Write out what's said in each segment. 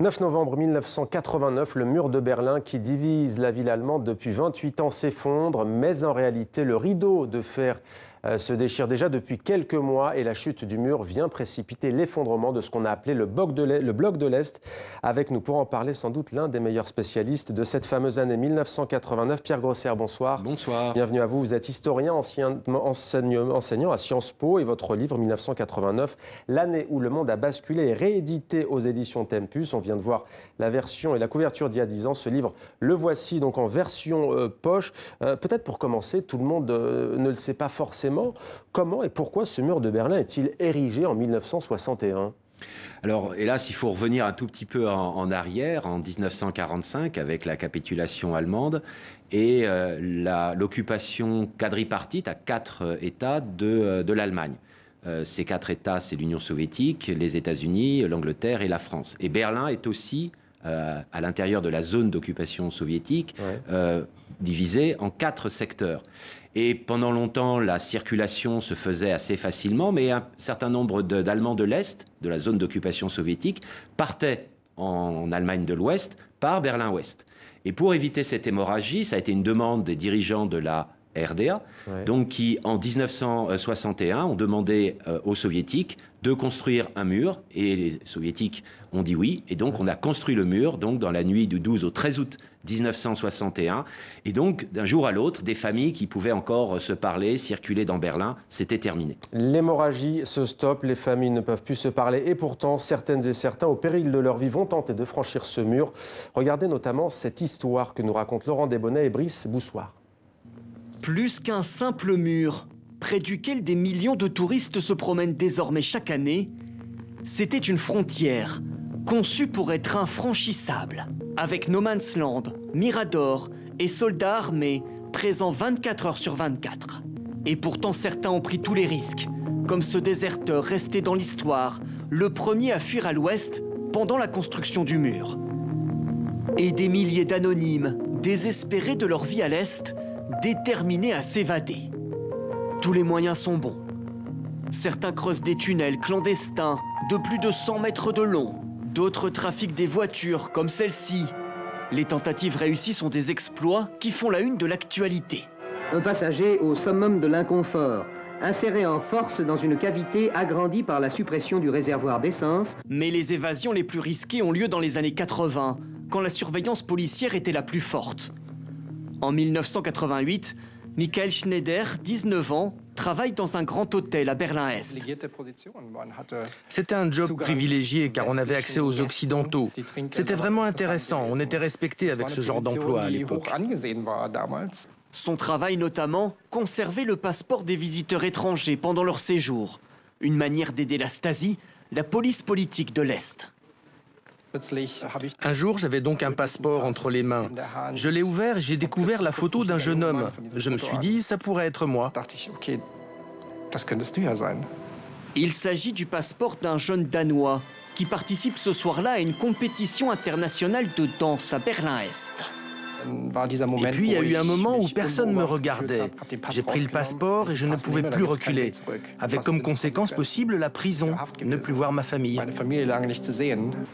9 novembre 1989, le mur de Berlin qui divise la ville allemande depuis 28 ans s'effondre, mais en réalité, le rideau de fer se déchire déjà depuis quelques mois et la chute du mur vient précipiter l'effondrement de ce qu'on a appelé le bloc de l'Est. Avec nous pour en parler, sans doute l'un des meilleurs spécialistes de cette fameuse année 1989, Pierre Grosser, bonsoir. Bonsoir. Bienvenue à vous. Vous êtes historien, enseignant à Sciences Po et votre livre 1989, l'année où le monde a basculé, est réédité aux éditions Tempus. On vient de voir la version et la couverture d'il y a 10 ans. Ce livre, le voici donc en version poche. Peut-être pour commencer, tout le monde ne le sait pas forcément. Comment et pourquoi ce mur de Berlin est-il érigé en 1961 ? Alors, hélas, il faut revenir un tout petit peu en arrière, en 1945, avec la capitulation allemande et l'occupation quadripartite à 4 États de l'Allemagne. Ces 4 États, c'est l'Union soviétique, les États-Unis, l'Angleterre et la France. Et Berlin est aussi, à l'intérieur de la zone d'occupation soviétique, divisée en 4 secteurs. Et pendant longtemps, la circulation se faisait assez facilement, mais un certain nombre d'Allemands de l'Est, de la zone d'occupation soviétique, partaient en Allemagne de l'Ouest par Berlin-Ouest. Et pour éviter cette hémorragie, ça a été une demande des dirigeants de la RDA, donc qui, en 1961, ont demandé aux Soviétiques de construire un mur, et les Soviétiques ont dit oui, et donc on a construit le mur, donc dans la nuit du 12 au 13 août 1961, et donc d'un jour à l'autre, des familles qui pouvaient encore se parler, circuler dans Berlin, c'était terminé. L'hémorragie se stoppe, les familles ne peuvent plus se parler, et pourtant, certaines et certains, au péril de leur vie, vont tenter de franchir ce mur. Regardez notamment cette histoire que nous racontent Laurent Desbonnets et Brice Boussoir. Plus qu'un simple mur, près duquel des millions de touristes se promènent désormais chaque année, c'était une frontière conçue pour être infranchissable, avec No Man's Land, Mirador et soldats armés présents 24 heures sur 24. Et pourtant certains ont pris tous les risques, comme ce déserteur resté dans l'histoire, le premier à fuir à l'ouest pendant la construction du mur. Et des milliers d'anonymes, désespérés de leur vie à l'est, déterminés à s'évader. Tous les moyens sont bons. Certains creusent des tunnels clandestins de plus de 100 mètres de long. D'autres trafiquent des voitures comme celle-ci. Les tentatives réussies sont des exploits qui font la une de l'actualité. Un passager au summum de l'inconfort, inséré en force dans une cavité agrandie par la suppression du réservoir d'essence. Mais les évasions les plus risquées ont lieu dans les années 80, quand la surveillance policière était la plus forte. En 1988, Michael Schneider, 19 ans, travaille dans un grand hôtel à Berlin-Est. C'était un job privilégié car on avait accès aux Occidentaux. C'était vraiment intéressant, on était respecté avec ce genre d'emploi à l'époque. Son travail notamment, conserver le passeport des visiteurs étrangers pendant leur séjour. Une manière d'aider la Stasi, la police politique de l'Est. Un jour, j'avais donc un passeport entre les mains. Je l'ai ouvert et j'ai découvert la photo d'un jeune homme. Je me suis dit, ça pourrait être moi. Il s'agit du passeport d'un jeune Danois qui participe ce soir-là à une compétition internationale de danse à Berlin-Est. Et puis, il y a eu un moment où personne ne me regardait. J'ai pris le passeport et je ne pouvais plus reculer. Avec comme conséquence possible la prison, ne plus voir ma famille.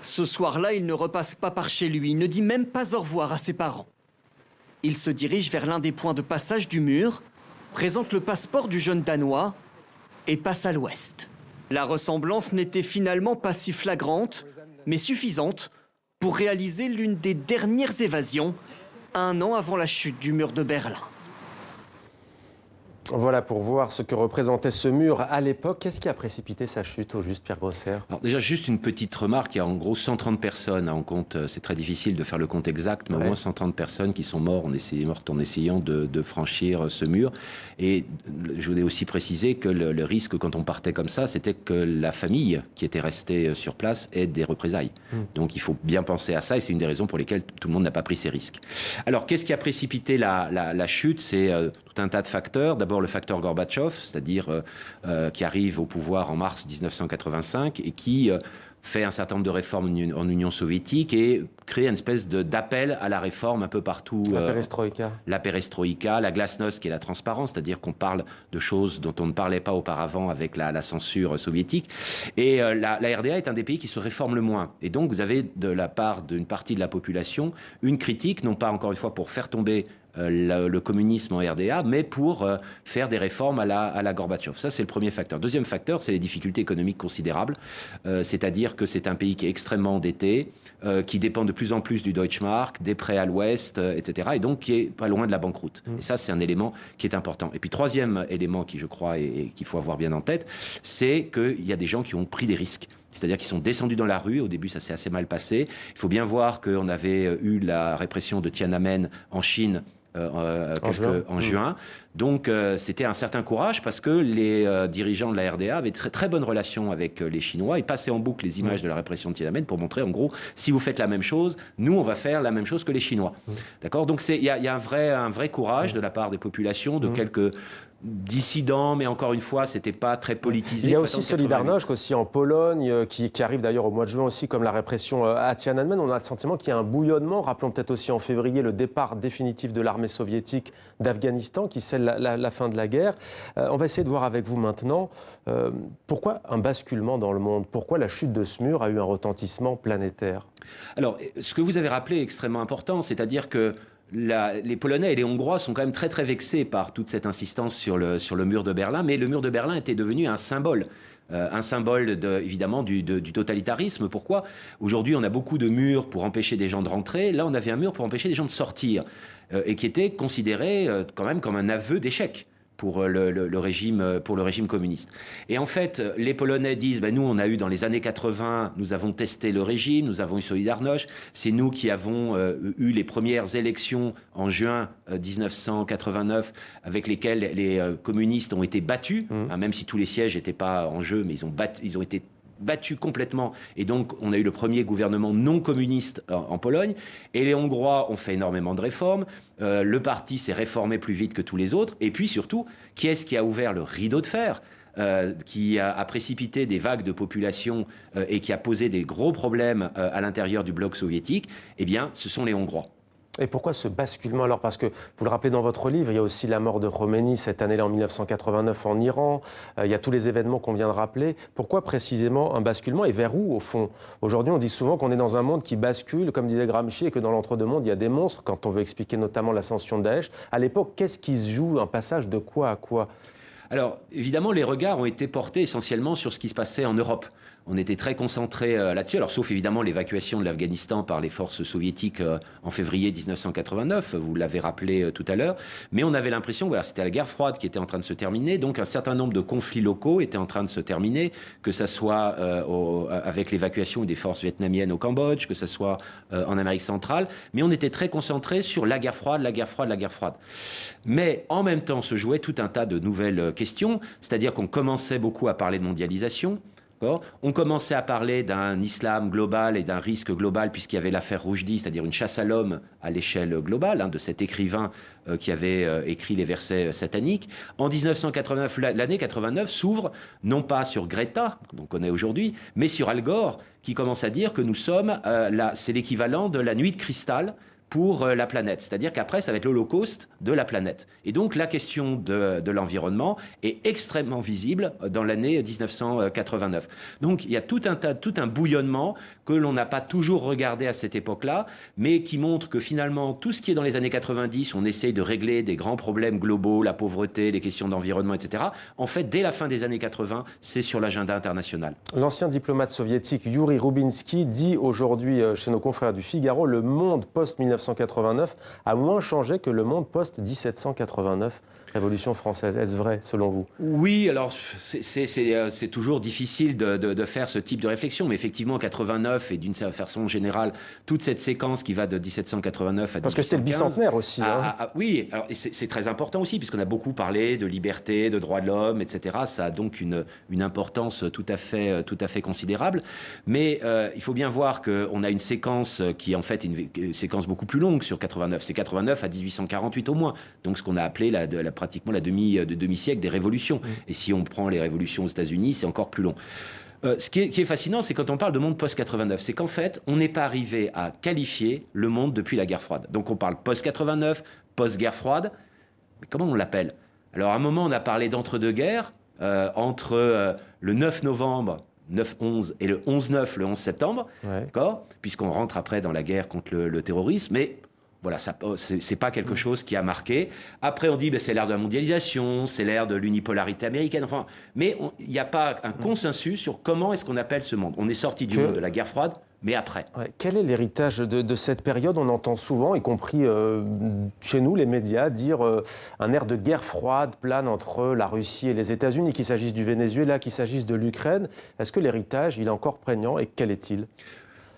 Ce soir-là, il ne repasse pas par chez lui, ne dit même pas au revoir à ses parents. Il se dirige vers l'un des points de passage du mur, présente le passeport du jeune Danois et passe à l'ouest. La ressemblance n'était finalement pas si flagrante, mais suffisante pour réaliser l'une des dernières évasions 1 an avant la chute du mur de Berlin. Voilà pour voir ce que représentait ce mur à l'époque. Qu'est-ce qui a précipité sa chute au juste, Pierre Grosser ? Alors déjà, juste une petite remarque, il y a en gros 130 personnes, on compte, c'est très difficile de faire le compte exact, mais au moins 130 personnes qui sont mortes en essayant de franchir ce mur. Et je voulais aussi préciser que le risque quand on partait comme ça, c'était que la famille qui était restée sur place ait des représailles. Donc il faut bien penser à ça, et c'est une des raisons pour lesquelles tout le monde n'a pas pris ces risques. Alors qu'est-ce qui a précipité la chute ? C'est tout un tas de facteurs. D'abord le facteur Gorbatchev, c'est-à-dire qui arrive au pouvoir en mars 1985 et qui fait un certain nombre de réformes en Union soviétique et créer une espèce d'appel à la réforme un peu partout. La perestroïka. La perestroïka, la glasnost qui est la transparence, c'est-à-dire qu'on parle de choses dont on ne parlait pas auparavant avec la censure soviétique. Et la RDA est un des pays qui se réforme le moins. Et donc vous avez de la part d'une partie de la population une critique, non pas encore une fois pour faire tomber le communisme en RDA, mais pour faire des réformes à la Gorbatchev. Ça, c'est le premier facteur. Deuxième facteur, c'est les difficultés économiques considérables. C'est-à-dire que c'est un pays qui est extrêmement endetté, qui dépend de plus en plus du Deutschmark, des prêts à l'Ouest, etc. Et donc qui est pas loin de la banqueroute. Et ça, c'est un élément qui est important. Et puis, troisième élément qui, je crois, et qu'il faut avoir bien en tête, c'est qu'il y a des gens qui ont pris des risques. C'est-à-dire qu'ils sont descendus dans la rue. Au début, ça s'est assez mal passé. Il faut bien voir qu'on avait eu la répression de Tiananmen en Chine en juin. Donc c'était un certain courage parce que les dirigeants de la RDA avaient très, très bonne relation avec les Chinois et passaient en boucle les images de la répression de Tiananmen pour montrer en gros, si vous faites la même chose, nous on va faire la même chose que les Chinois. D'accord. Donc il y a un vrai courage de la part des populations, de quelques dissident, mais encore une fois, c'était pas très politisé. Il y a aussi Solidarność, aussi en Pologne, qui arrive d'ailleurs au mois de juin aussi, comme la répression à Tiananmen. On a le sentiment qu'il y a un bouillonnement. Rappelons peut-être aussi en février le départ définitif de l'armée soviétique d'Afghanistan, qui scelle la fin de la guerre. On va essayer de voir avec vous maintenant pourquoi un basculement dans le monde, pourquoi la chute de ce mur a eu un retentissement planétaire. Alors, ce que vous avez rappelé est extrêmement important, c'est-à-dire que les Polonais et les Hongrois sont quand même très très vexés par toute cette insistance sur le mur de Berlin, mais le mur de Berlin était devenu un symbole évidemment du totalitarisme. Pourquoi? Aujourd'hui, on a beaucoup de murs pour empêcher des gens de rentrer. Là, on avait un mur pour empêcher des gens de sortir, et qui était considéré quand même comme un aveu d'échec pour le régime communiste. Et en fait, les Polonais disent, nous, on a eu dans les années 80, nous avons testé le régime, nous avons eu Solidarność, c'est nous qui avons eu les premières élections en juin 1989, avec lesquelles les communistes ont été battus, même si tous les sièges n'étaient pas en jeu, mais ils ont été battus complètement, et donc on a eu le premier gouvernement non communiste en Pologne, et les Hongrois ont fait énormément de réformes, le parti s'est réformé plus vite que tous les autres, et puis surtout, qui est-ce qui a ouvert le rideau de fer qui a précipité des vagues de population et qui a posé des gros problèmes à l'intérieur du bloc soviétique? Eh bien, ce sont les Hongrois. Et pourquoi ce basculement alors? Parce que, vous le rappelez dans votre livre, il y a aussi la mort de Khomeini cette année-là en 1989 en Iran, il y a tous les événements qu'on vient de rappeler. Pourquoi précisément un basculement et vers où au fond? Aujourd'hui on dit souvent qu'on est dans un monde qui bascule, comme disait Gramsci, et que dans l'entre-deux-mondes il y a des monstres, quand on veut expliquer notamment l'ascension de Daesh. À l'époque, qu'est-ce qui se joue? Un passage de quoi à quoi? Alors, évidemment, les regards ont été portés essentiellement sur ce qui se passait en Europe. On était très concentrés là-dessus, alors sauf évidemment l'évacuation de l'Afghanistan par les forces soviétiques en février 1989, vous l'avez rappelé tout à l'heure, mais on avait l'impression, voilà, c'était la guerre froide qui était en train de se terminer, donc un certain nombre de conflits locaux étaient en train de se terminer, que ça soit avec l'évacuation des forces vietnamiennes au Cambodge, que ça soit en Amérique centrale, mais on était très concentrés sur la guerre froide, la guerre froide, la guerre froide. Mais en même temps se jouait tout un tas de nouvelles questions, c'est-à-dire qu'on commençait beaucoup à parler de mondialisation. On commençait à parler d'un islam global et d'un risque global puisqu'il y avait l'affaire Rushdie, c'est-à-dire une chasse à l'homme à l'échelle globale, de cet écrivain qui avait écrit les versets sataniques. En 1989, l'année 89 s'ouvre non pas sur Greta, qu'on connaît aujourd'hui, mais sur Al Gore, qui commence à dire que nous sommes, c'est l'équivalent de la nuit de cristal pour la planète. C'est-à-dire qu'après, ça va être l'holocauste de la planète. Et donc, la question de l'environnement est extrêmement visible dans l'année 1989. Donc, il y a tout un bouillonnement que l'on n'a pas toujours regardé à cette époque-là, mais qui montre que finalement, tout ce qui est dans les années 90, on essaye de régler des grands problèmes globaux, la pauvreté, les questions d'environnement, etc. En fait, dès la fin des années 80, c'est sur l'agenda international. L'ancien diplomate soviétique Yuri Rubinsky dit aujourd'hui chez nos confrères du Figaro, le monde post-1989 a moins changé que le monde post-1789. Révolution française, est-ce vrai selon vous? Oui, alors c'est toujours difficile de faire ce type de réflexion, mais effectivement 89 et d'une certaine façon générale, toute cette séquence qui va de 1789 à 1815... Parce que c'était le bicentenaire aussi. Oui, alors c'est très important aussi, puisqu'on a beaucoup parlé de liberté, de droits de l'homme, etc. Ça a donc une importance tout à fait considérable. Mais il faut bien voir qu'on a une séquence qui est en fait une séquence beaucoup plus longue sur 89. C'est 89 à 1848 au moins, donc ce qu'on a appelé pratiquement la demi-siècle des révolutions. Et si on prend les révolutions aux États-Unis, c'est encore plus long. Ce qui est fascinant, c'est quand on parle de monde post-89, c'est qu'en fait, on n'est pas arrivé à qualifier le monde depuis la guerre froide. Donc on parle post-89, post-guerre froide, mais comment on l'appelle? Alors à un moment, on a parlé d'entre-deux-guerres, entre le 9 novembre 9-11 et le 11-9, le 11 septembre, d'accord, puisqu'on rentre après dans la guerre contre le terrorisme, mais voilà, c'est pas quelque chose qui a marqué. Après, on dit, c'est l'ère de la mondialisation, c'est l'ère de l'unipolarité américaine, enfin, mais il n'y a pas un consensus sur comment est-ce qu'on appelle ce monde. On est sorti du monde de la guerre froide, mais après. Quel est l'héritage de cette période? On entend souvent, y compris chez nous, les médias, dire un air de guerre froide plane entre la Russie et les États-Unis, qu'il s'agisse du Venezuela, qu'il s'agisse de l'Ukraine. Est-ce que l'héritage, il est encore prégnant et quel est-il?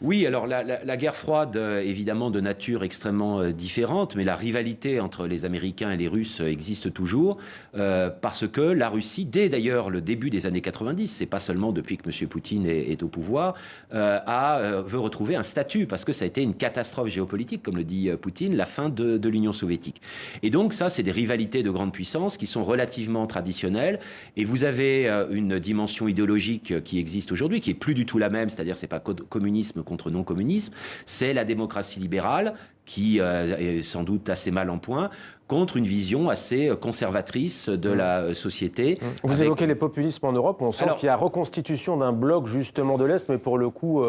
Oui, alors la guerre froide, évidemment de nature extrêmement différente, mais la rivalité entre les Américains et les Russes existe toujours, parce que la Russie, dès d'ailleurs le début des années 90, c'est pas seulement depuis que M. Poutine est au pouvoir, veut retrouver un statut, parce que ça a été une catastrophe géopolitique, comme le dit Poutine, la fin de l'Union soviétique. Et donc ça, c'est des rivalités de grande puissance qui sont relativement traditionnelles, et vous avez une dimension idéologique qui existe aujourd'hui, qui est plus du tout la même, c'est-à-dire c'est pas communisme contre non-communisme, c'est la démocratie libérale qui est sans doute assez mal en point, contre une vision assez conservatrice de la société. Vous évoquez les populismes en Europe, on sent qu'il y a reconstitution d'un bloc justement de l'Est, mais pour le coup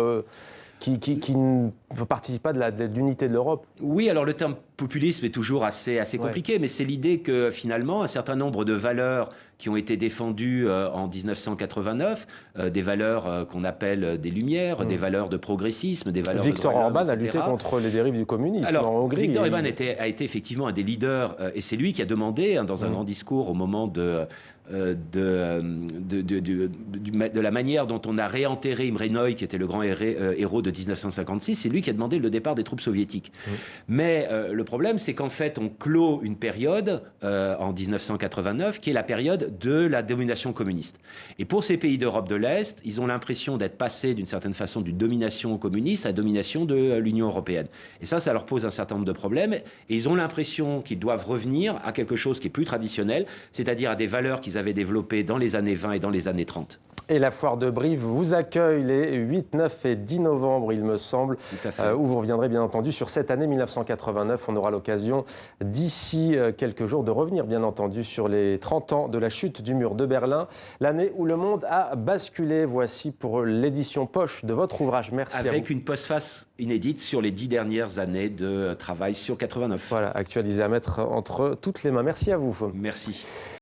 qui ne participe pas de l'unité de l'Europe. Oui, alors le terme populisme est toujours assez compliqué, mais c'est l'idée que finalement un certain nombre de valeurs qui ont été défendues en 1989, des valeurs qu'on appelle des Lumières, des valeurs de progressisme, des valeurs Victor de droits de l'homme, Orban a lutté contre les dérives du communisme en Hongrie. Victor Orban a été effectivement un des leaders, et c'est lui qui a demandé, dans un grand discours au moment de la manière dont on a réenterré Imre Nagy, qui était le grand héros de 1956, c'est lui qui a demandé le départ des troupes soviétiques. Mais le problème, c'est qu'en fait, on clôt une période en 1989 qui est la période de la domination communiste. Et pour ces pays d'Europe de l'Est, ils ont l'impression d'être passés d'une certaine façon d'une domination communiste à la domination de l'Union européenne. Et ça leur pose un certain nombre de problèmes. Et ils ont l'impression qu'ils doivent revenir à quelque chose qui est plus traditionnel, c'est-à-dire à des valeurs qu'ils avaient développées dans les années 20 et dans les années 30. Et la foire de Brive vous accueille les 8, 9 et 10 novembre, il me semble, où vous reviendrez bien entendu sur cette année 1989. On aura l'occasion d'ici quelques jours de revenir bien entendu sur les 30 ans de la chute du mur de Berlin, l'année où le monde a basculé. Voici pour l'édition poche de votre ouvrage. Merci à vous. Avec une postface inédite sur les 10 dernières années de travail sur 89. Voilà, actualisé à mettre entre toutes les mains. Merci à vous. Merci.